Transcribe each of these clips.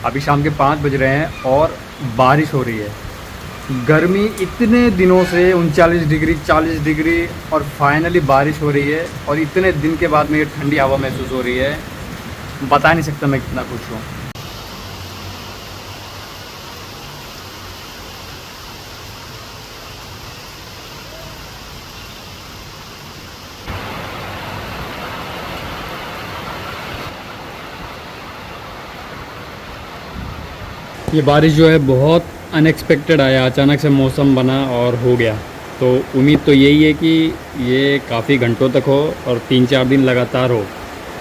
अभी शाम के 5 बज रहे हैं और बारिश हो रही है। गर्मी इतने दिनों से 39 डिग्री 40 डिग्री और फाइनली बारिश हो रही है और इतने दिन के बाद में ये ठंडी हवा महसूस हो रही है, बता नहीं सकता मैं कितना खुश हूँ। ये बारिश जो है बहुत अनएक्सपेक्टेड आया, अचानक से मौसम बना और हो गया। तो उम्मीद तो यही है कि ये काफ़ी घंटों तक हो और 3-4 दिन लगातार हो,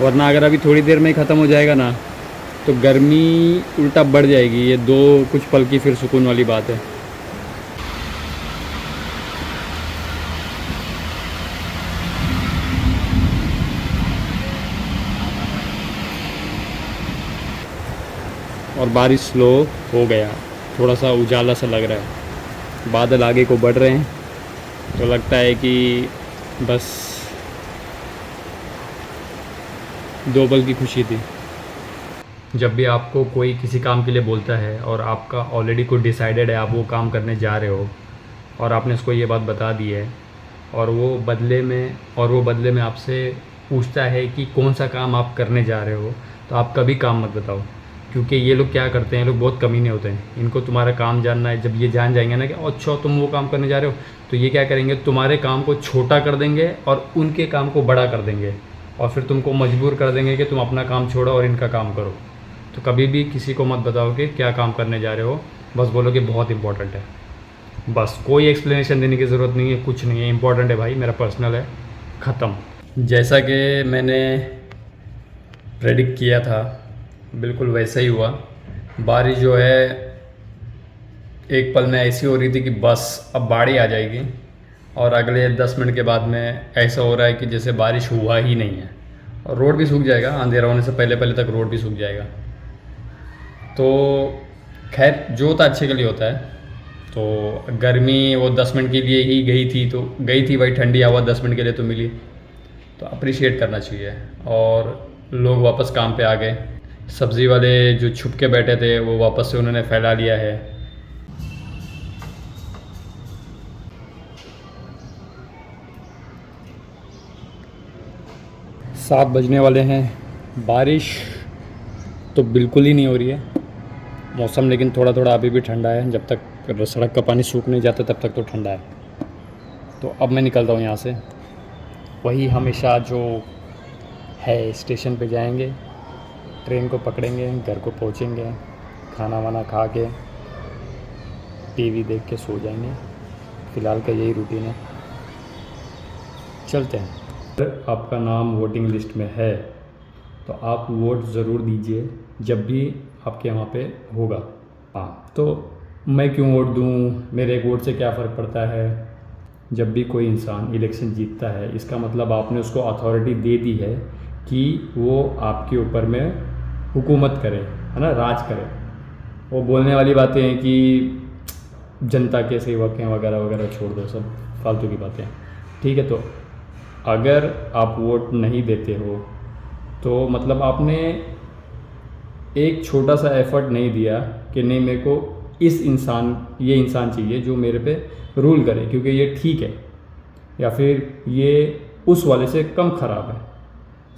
वरना अगर अभी थोड़ी देर में ही ख़त्म हो जाएगा ना तो गर्मी उल्टा बढ़ जाएगी। ये दो कुछ पल की फिर सुकून वाली बात है। और बारिश स्लो हो गया, थोड़ा सा उजाला सा लग रहा है, बादल आगे को बढ़ रहे हैं। तो लगता है कि बस 2 पल की खुशी थी। जब भी आपको कोई किसी काम के लिए बोलता है और आपका ऑलरेडी कुछ डिसाइडेड है, आप वो काम करने जा रहे हो और आपने उसको ये बात बता दी है और वो बदले में आपसे पूछता है कि कौन सा काम आप करने जा रहे हो, तो आप कभी काम मत बताओ। क्योंकि ये लोग क्या करते हैं, ये लोग बहुत कमीने होते हैं। इनको तुम्हारा काम जानना है। जब ये जान जाएंगे ना कि अच्छा तुम वो काम करने जा रहे हो, तो ये क्या करेंगे, तुम्हारे काम को छोटा कर देंगे और उनके काम को बड़ा कर देंगे और फिर तुमको मजबूर कर देंगे कि तुम अपना काम छोड़ो और इनका काम करो। तो कभी भी किसी को मत बताओ कि क्या काम करने जा रहे हो, बस बोलो कि बहुत इंपॉर्टेंट है। बस कोई एक्सप्लेनेशन देने की ज़रूरत नहीं है, कुछ नहीं है, इंपॉर्टेंट है भाई, मेरा पर्सनल है, ख़त्म। जैसा कि मैंने प्रेडिक्ट किया था बिल्कुल वैसा ही हुआ। बारिश जो है एक पल में ऐसी हो रही थी कि बस अब बाढ़ आ जाएगी और अगले 10 मिनट के बाद में ऐसा हो रहा है कि जैसे बारिश हुआ ही नहीं है और रोड भी सूख जाएगा। अंधेरा होने से पहले पहले तक रोड भी सूख जाएगा। तो खैर जो होता अच्छे के लिए होता है। तो गर्मी वो 10 मिनट के लिए ही गई थी, तो गई थी भाई, ठंडी हवा 10 मिनट के लिए तो मिली, तो अप्रिशिएट करना चाहिए। और लोग वापस काम पे आ गए। सब्ज़ी वाले जो छुप के बैठे थे वो वापस से उन्होंने फैला लिया है। सात बजने वाले हैं। बारिश तो बिल्कुल ही नहीं हो रही है। मौसम लेकिन थोड़ा थोड़ा अभी भी ठंडा है। जब तक सड़क का पानी सूख नहीं जाता तब तक तो ठंडा है। तो अब मैं निकलता हूँ यहाँ से। वही हमेशा जो है, स्टेशन पे जाएंगे, ट्रेन को पकड़ेंगे, घर को पहुँचेंगे, खाना वाना खा के टीवी देख के सो जाएंगे। फ़िलहाल का यही रूटीन है। चलते हैं। अगर आपका नाम वोटिंग लिस्ट में है तो आप वोट ज़रूर दीजिए जब भी आपके वहाँ पे होगा। हाँ, तो मैं क्यों वोट दूँ, मेरे एक वोट से क्या फ़र्क पड़ता है। जब भी कोई इंसान इलेक्शन जीतता है, इसका मतलब आपने उसको अथॉरिटी दे दी है कि वो आपके ऊपर में हुकूमत करे, है ना, राज करे। वो बोलने वाली बातें हैं कि जनता के सेवक हैं वगैरह वगैरह, छोड़ दो, सब फालतू की बातें। ठीक है, तो अगर आप वोट नहीं देते हो तो मतलब आपने एक छोटा सा एफर्ट नहीं दिया कि नहीं, मेरे को ये इंसान चाहिए जो मेरे पे रूल करे, क्योंकि ये ठीक है या फिर ये उस वाले से कम ख़राब है।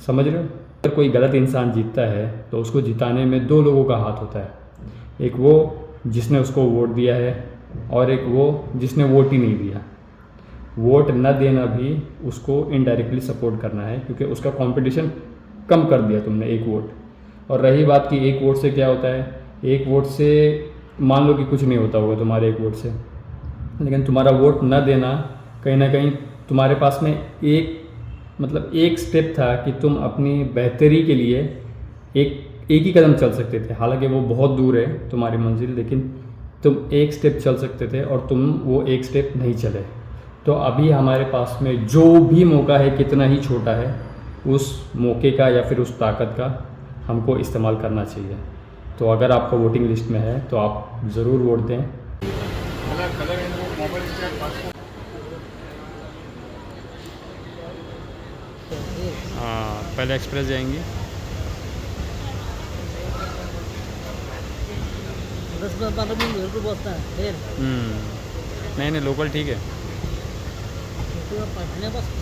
समझ रहे हो। अगर कोई गलत इंसान जीतता है तो उसको जिताने में 2 लोगों का हाथ होता है। एक वो जिसने उसको वोट दिया है और एक वो जिसने वोट ही नहीं दिया। वोट न देना भी उसको इनडायरेक्टली सपोर्ट करना है, क्योंकि उसका कंपटीशन कम कर दिया तुमने एक वोट। और रही बात कि एक वोट से क्या होता है, एक वोट से मान लो कि कुछ नहीं होता होगा तुम्हारे एक वोट से, लेकिन तुम्हारा वोट न देना कहीं ना कहीं तुम्हारे पास में एक स्टेप था कि तुम अपनी बेहतरी के लिए एक ही कदम चल सकते थे। हालांकि वो बहुत दूर है तुम्हारी मंजिल, लेकिन तुम एक स्टेप चल सकते थे और तुम वो एक स्टेप नहीं चले। तो अभी हमारे पास में जो भी मौका है, कितना ही छोटा है, उस मौके का या फिर उस ताकत का हमको इस्तेमाल करना चाहिए। तो अगर आपका वोटिंग लिस्ट में है तो आप ज़रूर वोट दें। हाँ, पहले एक्सप्रेस जाएंगे। 10-12 मिनट घर को बसता है फिर नहीं नहीं लोकल ठीक है. तुला पाठण्यापासून